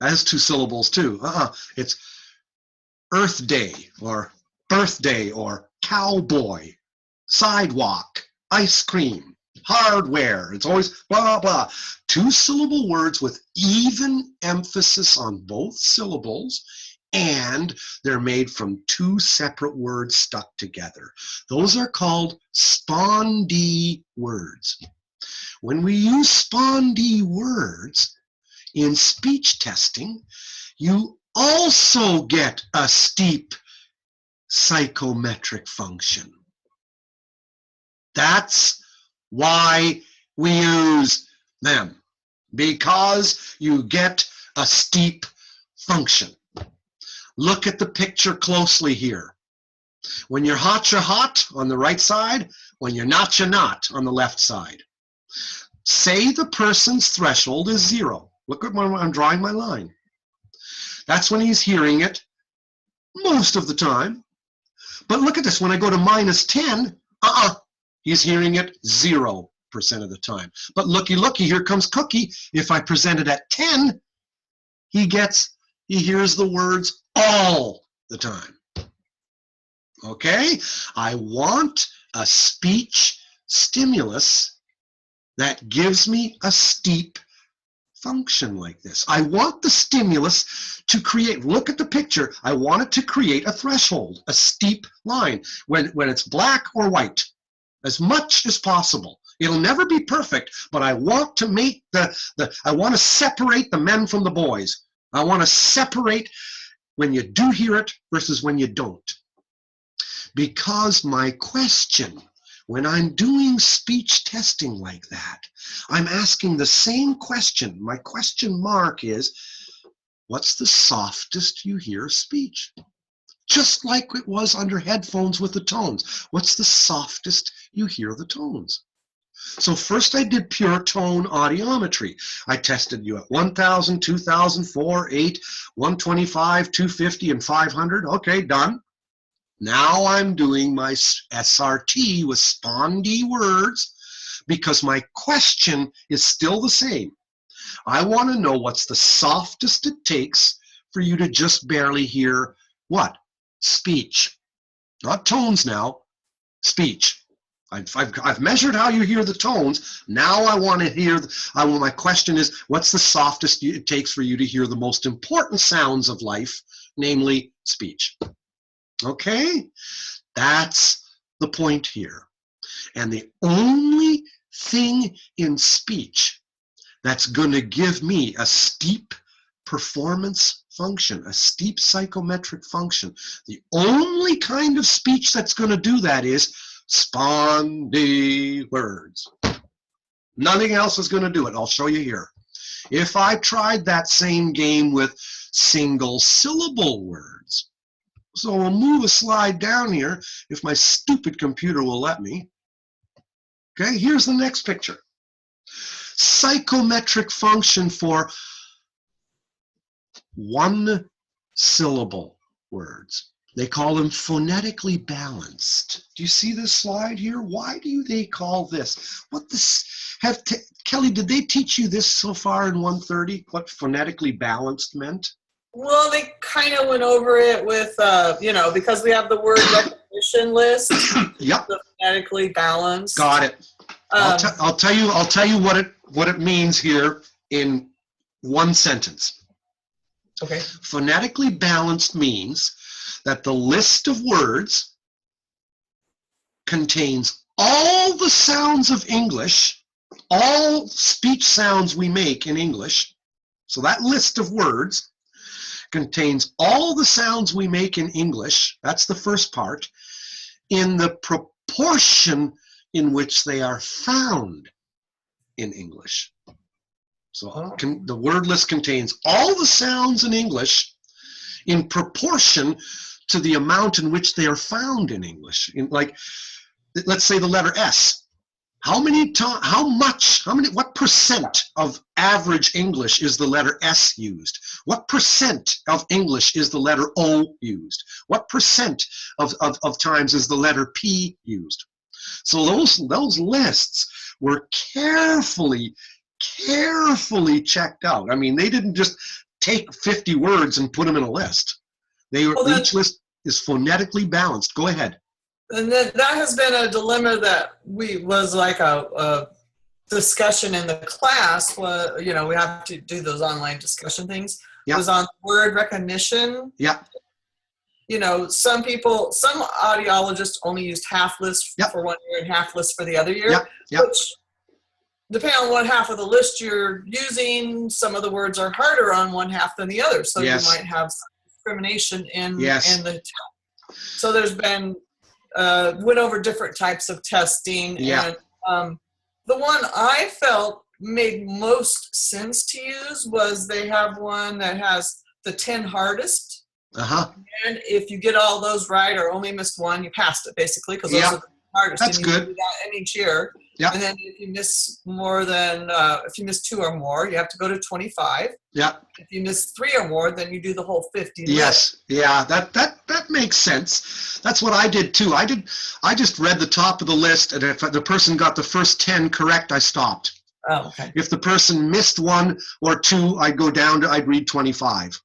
has two syllables too. It's Earth Day or birthday or cowboy, sidewalk, ice cream, hardware. It's always blah, blah, blah. Two-syllable words with even emphasis on both syllables, and they're made from two separate words stuck together. Those are called spondee words. When we use spondee words in speech testing, you also get a steep psychometric function. That's why we use them, because you get a steep function. Look at the picture closely here. When you're hot on the right side. When you're not on the left side. Say the person's threshold is 0. Look at when I'm drawing my line. That's when he's hearing it most of the time. But look at this. When I go to -10, he's hearing it 0% of the time. But looky, here comes Cookie. If I present it at 10, he hears the words all the time. Okay? I want a speech stimulus that gives me a steep function like this. I want the stimulus to create, look at the picture, I want it to create a threshold, a steep line, when it's black or white, as much as possible. It'll never be perfect, but I want to make I want to separate the men from the boys. I want to separate when you do hear it versus when you don't. Because my question, when I'm doing speech testing like that, I'm asking the same question. My question mark is, what's the softest you hear speech? Just like it was under headphones with the tones. What's the softest you hear the tones? So first I did pure tone audiometry. I tested you at 1,000, 2,000, 4, 8, 125, 250, and 500. Okay, done. Now I'm doing my SRT with spondee words because my question is still the same. I want to know what's the softest it takes for you to just barely hear what? speech. Not tones now, speech. I've measured how you hear the tones. Now I want to hear, my question is, what's the softest it takes for you to hear the most important sounds of life, namely speech? Okay? That's the point here. And the only thing in speech that's going to give me a steep performance function, a steep psychometric function, the only kind of speech that's going to do that is spondy words. Nothing else is going to do it. I'll show you here. If I tried that same game with single syllable words, so we'll move a slide down here if my stupid computer will let me. Okay, here's the next picture. Psychometric function for one syllable words. They call them phonetically balanced. Do you see this slide here? Why do they call this? What this Kelly, did they teach you this so far in 130? What phonetically balanced meant? Well, they kind of went over it with, because we have the word recognition list. Yep. The phonetically balanced. Got it. I'll tell you what it means here in one sentence. Okay. Phonetically balanced means that the list of words contains all the sounds of English, all speech sounds we make in English. So that list of words contains all the sounds we make in English, that's the first part, in the proportion in which they are found in English. So the word list contains all the sounds in English in proportion to the amount in which they are found in English. Let's say the letter S. What percent of average English is the letter S used? What percent of English is the letter O used? What percent of times is the letter P used? So those lists were carefully checked out. I mean, they didn't just take 50 words and put them in a list. Each list is phonetically balanced. Go ahead. And that has been a dilemma that was like a discussion in the class. We have to do those online discussion things. Yep. Was on word recognition. Yeah. Some audiologists only used half lists for 1 year and half lists for the other year. Which, depending on what half of the list you're using, some of the words are harder on one half than the other. So you might have some discrimination in the test. So there's been went over different types of testing, and the one I felt made most sense to use was they have one that has the 10 hardest. And if you get all those right or only missed one, you passed it basically, because those are the hardest. That's and good. You do that in each year. And then if you miss more than if you miss 2 or more, you have to go to 25. If you miss 3 or more, then you do the whole 50. Yes. Yeah, that makes sense. That's what I did too. I just read the top of the list, and if the person got the first 10 correct, I stopped. Oh, okay. If the person missed 1 or 2, I'd read 25.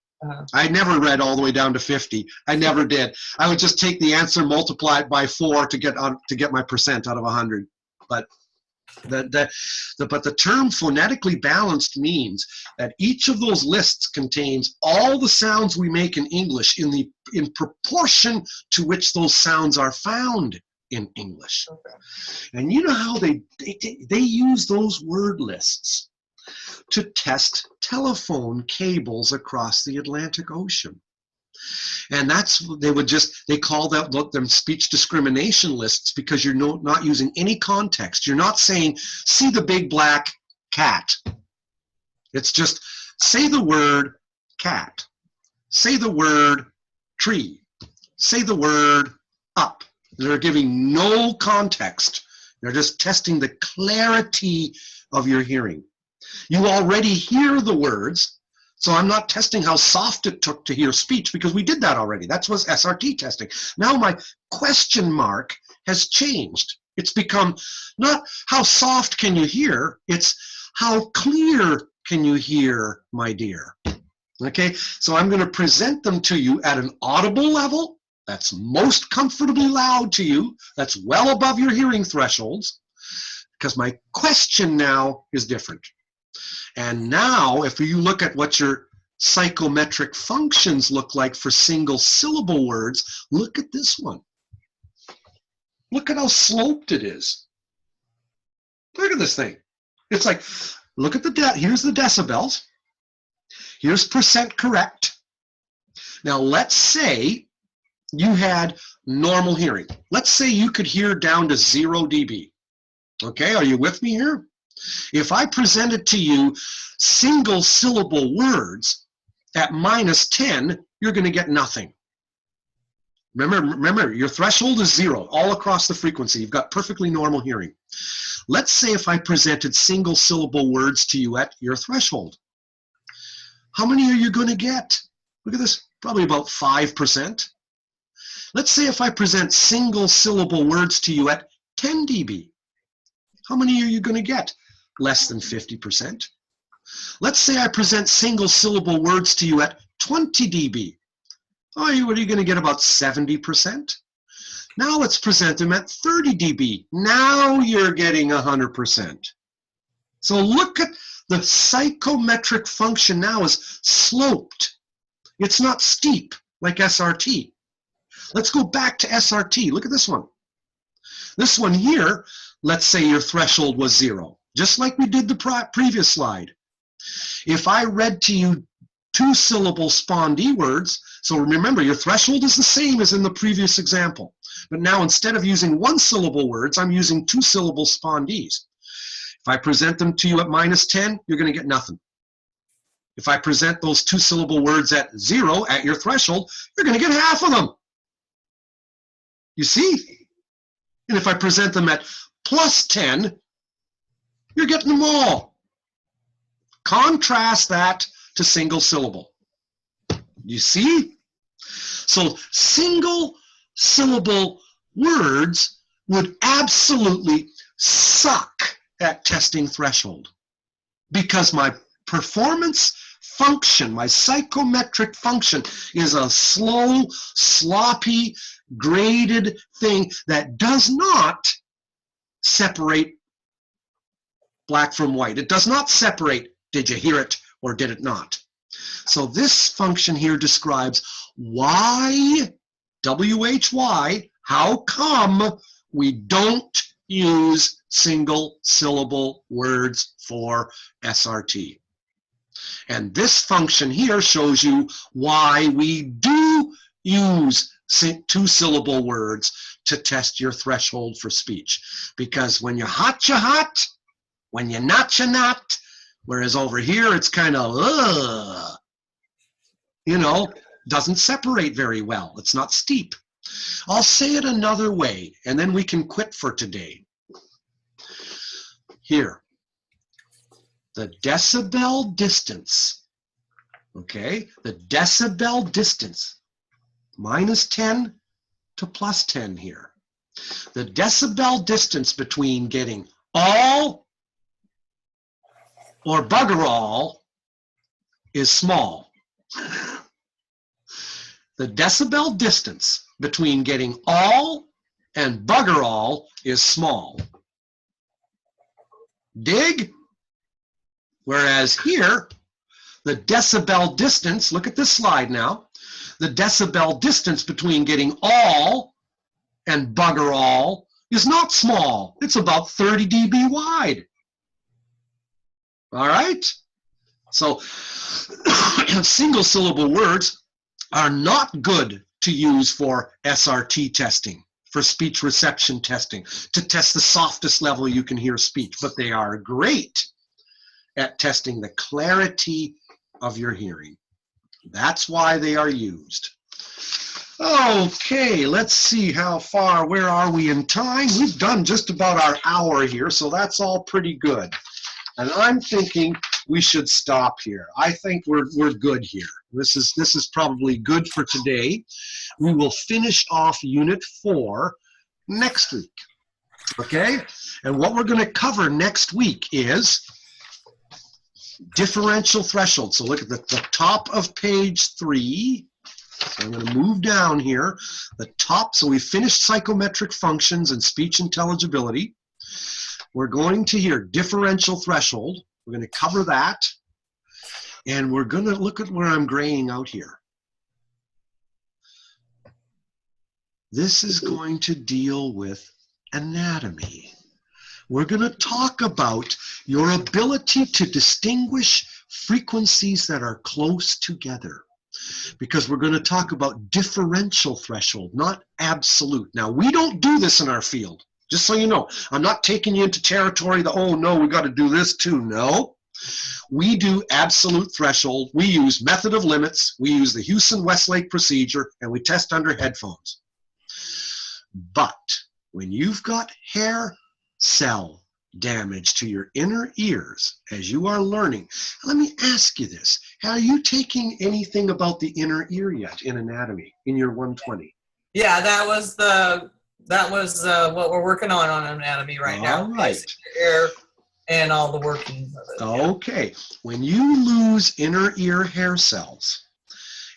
I never read all the way down to 50. I never did. I would just take the answer, multiply it by 4 to get my percent out of 100. But the term phonetically balanced means that each of those lists contains all the sounds we make in English in proportion to which those sounds are found in English. And you know how they use those word lists to test telephone cables across the Atlantic Ocean. And they call them speech discrimination lists, because you're not using any context. You're not saying, see the big black cat. It's just, say the word cat. Say the word tree. Say the word up. They're giving no context. They're just testing the clarity of your hearing. You already hear the words, so I'm not testing how soft it took to hear speech, because we did that already. That was SRT testing. Now my question mark has changed. It's become not how soft can you hear, it's how clear can you hear, my dear. Okay, so I'm going to present them to you at an audible level that's most comfortably loud to you, that's well above your hearing thresholds, because my question now is different. And now, if you look at what your psychometric functions look like for single syllable words, look at this one. Look at how sloped it is. Look at this thing. It's like, look at here's the decibels. Here's percent correct. Now let's say you had normal hearing. Let's say you could hear down to 0 dB. Okay, are you with me here? If I presented to you single syllable words at -10, you're going to get nothing. Remember, your threshold is 0 all across the frequency. You've got perfectly normal hearing. Let's say if I presented single syllable words to you at your threshold. How many are you going to get? Look at this, probably about 5%. Let's say if I present single syllable words to you at 10 dB. How many are you going to get? Less than 50%. Let's say I present single syllable words to you at 20 dB. Oh, what are you going to get? About 70%. Now let's present them at 30 dB. Now you're getting 100%. So look at the psychometric function now is sloped. It's not steep like SRT. Let's go back to SRT. Look at this one. This one here, let's say your threshold was 0, just like we did the previous slide. If I read to you 2-syllable spondee words, so remember your threshold is the same as in the previous example, but now instead of using 1-syllable words, I'm using 2-syllable spondees. If I present them to you at -10, you're going to get nothing. If I present those 2-syllable words at 0 at your threshold, you're going to get half of them. You see? And if I present them at +10, you're getting them all. Contrast that to single syllable. You see? So single syllable words would absolutely suck at testing threshold because my performance function, my psychometric function, is a slow, sloppy, graded thing that does not separate black from white. It does not separate, did you hear it or did it not? So this function here describes why, WHY, how come we don't use single syllable words for SRT. And this function here shows you why we do use 2-syllable words to test your threshold for speech. Because when you're hot, you're hot. When you're not, you're not. Whereas over here, it's kind of, you know, doesn't separate very well. It's not steep. I'll say it another way, and then we can quit for today. Here, the decibel distance, okay? The decibel distance, -10 to +10 here. The decibel distance between getting all or bugger all is small. The decibel distance between getting all and bugger all is small. Dig? Whereas here, the decibel distance, look at this slide now, the decibel distance between getting all and bugger all is not small. It's about 30 dB wide. All right? So single syllable words are not good to use for SRT testing, for speech reception testing, to test the softest level you can hear speech, but they are great at testing the clarity of your hearing. That's why they are used. Okay, let's see how far, where are we in time? We've done just about our hour here, so that's all pretty good. And I'm thinking we should stop here. I think we're good here. This is probably good for today. We will finish off Unit 4 next week, okay? And what we're going to cover next week is differential threshold. So look at the top of page 3. So I'm going to move down here, the top. So we finished psychometric functions and speech intelligibility. We're going to here, differential threshold. We're going to cover that. And we're going to look at where I'm graying out here. This is going to deal with anatomy. We're going to talk about your ability to distinguish frequencies that are close together, because we're going to talk about differential threshold, not absolute. Now, we don't do this in our field, just so you know. I'm not taking you into territory that, oh, no, we got to do this too. No. We do absolute threshold. We use method of limits. We use the Hewson-Westlake procedure, and we test under headphones. But when you've got hair cell damage to your inner ears as you are learning, let me ask you this. Are you taking anything about the inner ear yet in anatomy in your 120? Yeah, that was what we're working on anatomy right now. All right. Ear and all the workings of it. Okay. When you lose inner ear hair cells,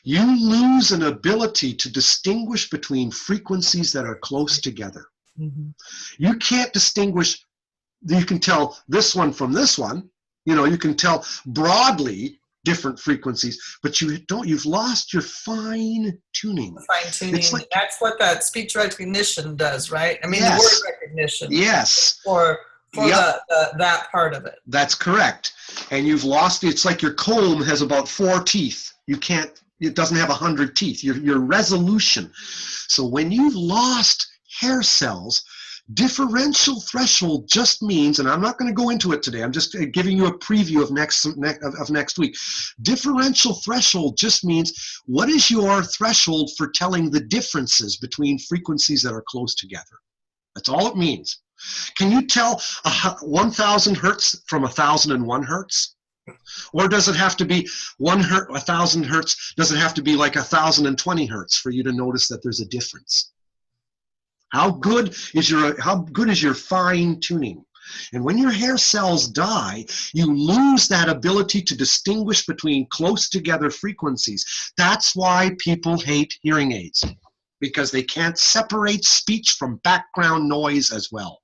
you lose an ability to distinguish between frequencies that are close together. Mm-hmm. You can't distinguish, you can tell this one from this one, you know, you can tell broadly different frequencies, but you've lost your fine tuning. Fine tuning, like, that's what that speech recognition does, right? I mean, yes. The word recognition. Yes. For yep. that part of it. That's correct. And you've lost, it's like your comb has about 4 teeth. You can't, it doesn't have 100 teeth, your resolution. So when you've lost hair cells, differential threshold just means, and I'm not going to go into it today, I'm just giving you a preview of next week. Differential threshold just means, what is your threshold for telling the differences between frequencies that are close together? That's all it means. Can you tell 1,000 hertz from 1,001 hertz? Or does it have to be 1,000 hertz? Does it have to be like 1,020 hertz for you to notice that there's a difference? How good is your fine tuning? And when your hair cells die, you lose that ability to distinguish between close together frequencies. That's why people hate hearing aids, because they can't separate speech from background noise as well.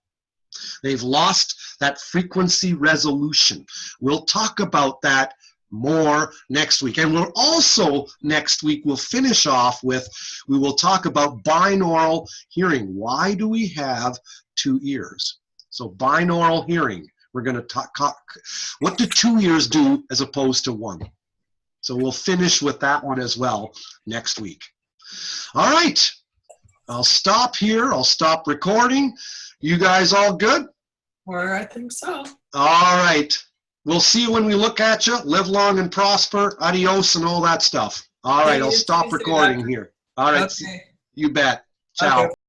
They've lost that frequency resolution. We'll talk about that more next week. And we'll also, next week, we'll finish off with, we will talk about binaural hearing. Why do we have 2 ears? So binaural hearing, we're going to talk, what do 2 ears do as opposed to 1? So we'll finish with that one as well next week. All right, I'll stop here. I'll stop recording. You guys all good? Or I think so. All right. We'll see you when we look at you. Live long and prosper. Adios and all that stuff. All right, I'll stop recording here. All right. Okay. You bet. Ciao. Okay.